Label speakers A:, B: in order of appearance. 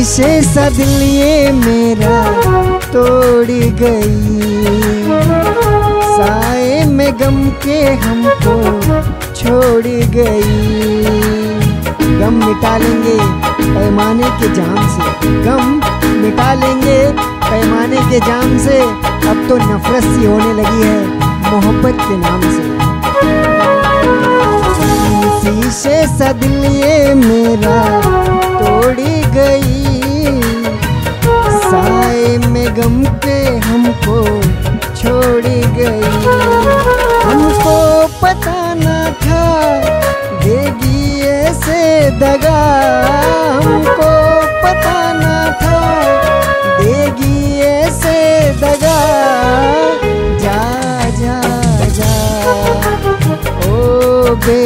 A: शीशे सा दिल ये मेरा तोड़ गई, साए में गम के हमको छोड़ गई। गम मिटा लेंगे पैमाने के जाम से, गम मिटा लेंगे पैमाने के जाम से। अब तो नफरत सी होने लगी है मोहब्बत के नाम से। शीशे सा दिल ये मेरा तोड़ गई, साए में गम के हमको छोड़ गई। हमको पता न था देगी ऐसे दगा, हमको पता न था देगी ऐसे दगा। जा जा जा ओ बे